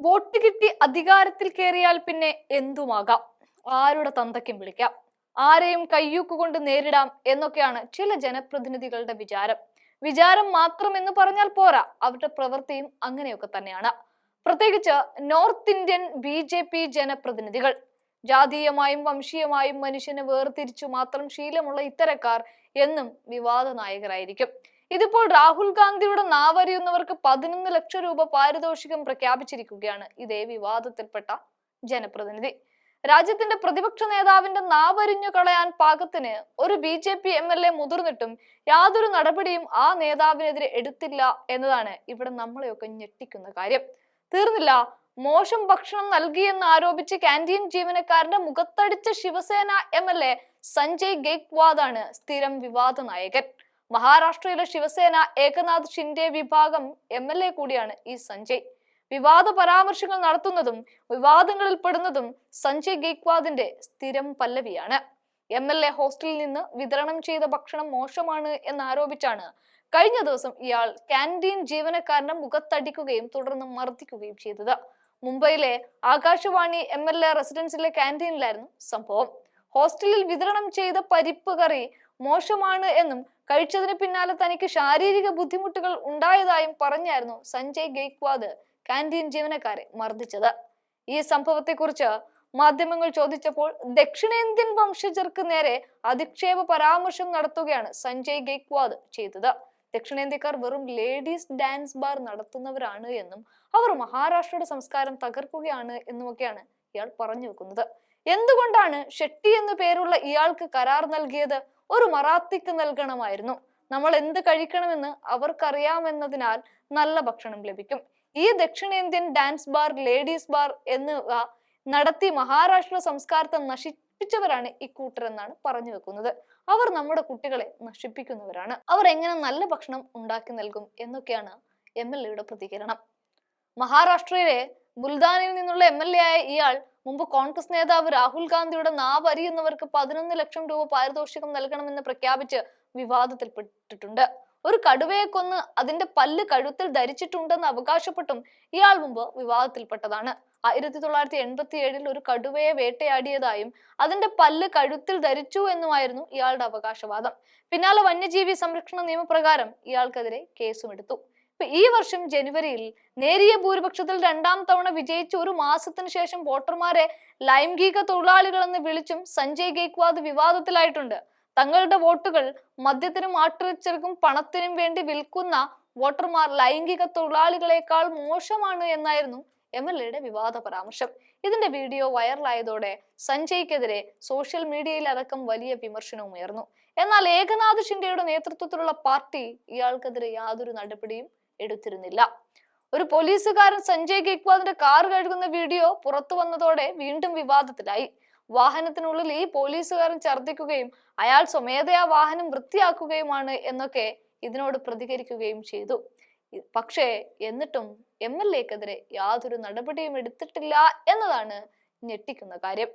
Vote കിട്ടി അധികാരത്തിൽ കയറിയാൽ പിന്നെ എന്തുമാകാം, ആരുടെ തന്തയ്ക്കും വിളിക്കാം, ആരെയും കയ്യൂക്കുകൊണ്ട് നേരിടാം എന്നൊക്കെയാണ് ചില ജനപ്രതിനിധികളുടെ വിചാരം മാത്രം എന്ന് പറഞ്ഞാൽ പോരാ, അവരുടെ പ്രവൃത്തിയും അങ്ങനെയൊക്കെ തന്നെയാണ്. പ്രത്യേകിച്ച് നോർത്ത് ഇന്ത്യൻ BJP ജനപ്രതിനിധികൾ. ജാതീയമായും വംശീയമായും മനുഷ്യനെ വേർതിരിച്ചു മാത്രം ശീലമുള്ള ഇത്തരക്കാർ എന്നും വിവാദ നായകരായിരിക്കും. ഇതിപ്പോൾ രാഹുൽ ഗാന്ധിയുടെ നാവറിയുന്നവർക്ക് 11 ലക്ഷം രൂപ പാരിതോഷികം പ്രഖ്യാപിച്ചിരിക്കുകയാണ് ഇതേ വിവാദത്തിൽപ്പെട്ട ജനപ്രതിനിധി. രാജ്യത്തിന്റെ പ്രതിപക്ഷ നേതാവിന്റെ നാവരിഞ്ഞു കളയാൻ പാകത്തിന് ഒരു BJP MLA മുതിർന്നിട്ടും യാതൊരു നടപടിയും ആ നേതാവിനെതിരെ എടുത്തില്ല എന്നതാണ് ഇവിടെ നമ്മളെയൊക്കെ ഞെട്ടിക്കുന്ന കാര്യം. തീർന്നില്ല, മോശം ഭക്ഷണം നൽകിയെന്ന് ആരോപിച്ച് ക്യാൻറ്റീൻ ജീവനക്കാരന്റെ മുഖത്തടിച്ച ശിവസേന MLA സഞ്ജയ് ഗെയ്ക്വാദ് ആണ് സ്ഥിരം വിവാദ നായകൻ. മഹാരാഷ്ട്രയിലെ ശിവസേന ഏകനാഥ് ഷിൻഡെ വിഭാഗം MLA കൂടിയാണ് ഈ സഞ്ജയ്. വിവാദ പരാമർശങ്ങൾ നടത്തുന്നതും വിവാദങ്ങളിൽ പെടുന്നതും സഞ്ജയ് ഗെയ്ക്വാദിന്റെ സ്ഥിരം പല്ലവിയാണ്. MLA ഹോസ്റ്റലിൽ നിന്ന് വിതരണം ചെയ്ത ഭക്ഷണം മോശമാണ് എന്നാരോപിച്ചാണ് കഴിഞ്ഞ ദിവസം ഇയാൾ ക്യാൻറ്റീൻ ജീവനക്കാരന്റെ മുഖത്തടിക്കുകയും തുടർന്ന് മർദ്ദിക്കുകയും ചെയ്തത്. മുംബൈയിലെ ആകാശവാണി MLA റെസിഡൻസിലെ ക്യാൻറ്റീനിലായിരുന്നു സംഭവം. ഹോസ്റ്റലിൽ വിതരണം ചെയ്ത പരിപ്പ് കറി മോശമാണ് എന്നും കഴിച്ചതിന് പിന്നാലെ തനിക്ക് ശാരീരിക ബുദ്ധിമുട്ടുകൾ ഉണ്ടായതായും പറഞ്ഞായിരുന്നു സഞ്ജയ് ഗെയ്ക്വാദ് ക്യാൻറ്റീൻ ജീവനക്കാരെ മർദ്ദിച്ചത്. ഈ സംഭവത്തെക്കുറിച്ച് മാധ്യമങ്ങൾ ചോദിച്ചപ്പോൾ ദക്ഷിണേന്ത്യൻ വംശജർക്ക് നേരെ അധിക്ഷേപ പരാമർശം നടത്തുകയാണ് സഞ്ജയ് ഗെയ്ക്വാദ് ചെയ്തത്. ദക്ഷിണേന്ത്യക്കാർ വെറും ലേഡീസ് ഡാൻസ് ബാർ നടത്തുന്നവരാണ് എന്നും അവർ മഹാരാഷ്ട്രയുടെ സംസ്കാരം തകർക്കുകയാണ് എന്നുമൊക്കെയാണ് ഇയാൾ പറഞ്ഞു വെക്കുന്നത്. എന്തുകൊണ്ടാണ് ഷെട്ടി എന്നു പേരുള്ള ഇയാൾക്ക് കരാർ നൽകിയത്? ഒരു മറാത്തിക്ക് നൽകണമായിരുന്നു. നമ്മൾ എന്ത് കഴിക്കണമെന്ന് അവർക്കറിയാമെന്നതിനാൽ നല്ല ഭക്ഷണം ലഭിക്കും. ഈ ദക്ഷിണേന്ത്യൻ ഡാൻസ് ബാർ, ലേഡീസ് ബാർ എന്നിവ നടത്തി മഹാരാഷ്ട്ര സംസ്കാരത്തെ നശിപ്പിച്ചവരാണ് ഇക്കൂട്ടർ എന്നാണ് പറഞ്ഞു വെക്കുന്നത്. അവർ നമ്മുടെ കുട്ടികളെ നശിപ്പിക്കുന്നവരാണ്. അവർ എങ്ങനെ നല്ല ഭക്ഷണം ഉണ്ടാക്കി നൽകും എന്നൊക്കെയാണ് MLA പ്രതികരണം. മഹാരാഷ്ട്രയിലെ ബുൽദാനിൽ നിന്നുള്ള MLA ആയ ഇയാൾ മുമ്പ് കോൺഗ്രസ് നേതാവ് രാഹുൽ ഗാന്ധിയുടെ നാവറിയുന്നവർക്ക് 11 ലക്ഷം രൂപ പാരിതോഷികം നൽകണമെന്ന് പ്രഖ്യാപിച്ച് വിവാദത്തിൽപ്പെട്ടിട്ടുണ്ട്. ഒരു കടുവയെ കൊന്ന് അതിന്റെ പല്ല് കഴുത്തിൽ ധരിച്ചിട്ടുണ്ടെന്ന് അവകാശപ്പെട്ടും ഇയാൾ മുമ്പ് വിവാദത്തിൽപ്പെട്ടതാണ്. 1987 ഒരു കടുവയെ വേട്ടയാടിയതായും അതിന്റെ പല്ല് കഴുത്തിൽ ധരിച്ചു എന്നുമായിരുന്നു ഇയാളുടെ അവകാശവാദം. പിന്നാലെ വന്യജീവി സംരക്ഷണ നിയമപ്രകാരം ഇയാൾക്കെതിരെ കേസുമെടുത്തു. ഈ വർഷം ജനുവരിയിൽ നേരിയ ഭൂരിപക്ഷത്തിൽ 2ാം തവണ വിജയിച്ച് ഒരു മാസത്തിന് ശേഷം വോട്ടർമാരെ ലൈംഗിക തൊഴിലാളികളെന്ന് വിളിച്ചും സഞ്ജയ് ഗെയ്ക്വാദ് വിവാദത്തിലായിട്ടുണ്ട്. തങ്ങളുടെ വോട്ടുകൾ മദ്യത്തിനും ആട്ടിറച്ചിക്കും പണത്തിനും വേണ്ടി വിൽക്കുന്ന വോട്ടർമാർ ലൈംഗിക തൊഴിലാളികളെക്കാൾ മോശമാണ് എന്നായിരുന്നു MLAയുടെ വിവാദ പരാമർശം. ഇതിന്റെ വീഡിയോ വൈറലായതോടെ സഞ്ജയ്ക്കെതിരെ സോഷ്യൽ മീഡിയയിൽ അടക്കം വലിയ വിമർശനവും ഉയർന്നു. എന്നാൽ ഏകനാഥ് ഷിൻഡെയുടെ നേതൃത്വത്തിലുള്ള പാർട്ടി ഇയാൾക്കെതിരെ യാതൊരു നടപടിയും എടുത്തിരുന്നില്ല. ഒരു പോലീസുകാരൻ സഞ്ജയ് ഗെയ്ക്വാദിന്റെ കാർ കഴുകുന്ന വീഡിയോ പുറത്തു വന്നതോടെ വീണ്ടും വിവാദത്തിലായി. വാഹനത്തിനുള്ളിൽ ഈ പോലീസുകാരൻ ഛർദ്ദിക്കുകയും അയാൾ സ്വമേധയാ വാഹനം വൃത്തിയാക്കുകയുമാണ് എന്നൊക്കെ ഇതിനോട് പ്രതികരിക്കുകയും ചെയ്തു. പക്ഷേ എന്നിട്ടും MLAക്കെതിരെ യാതൊരു നടപടിയും എടുത്തിട്ടില്ല എന്നതാണ് ഞെട്ടിക്കുന്ന കാര്യം.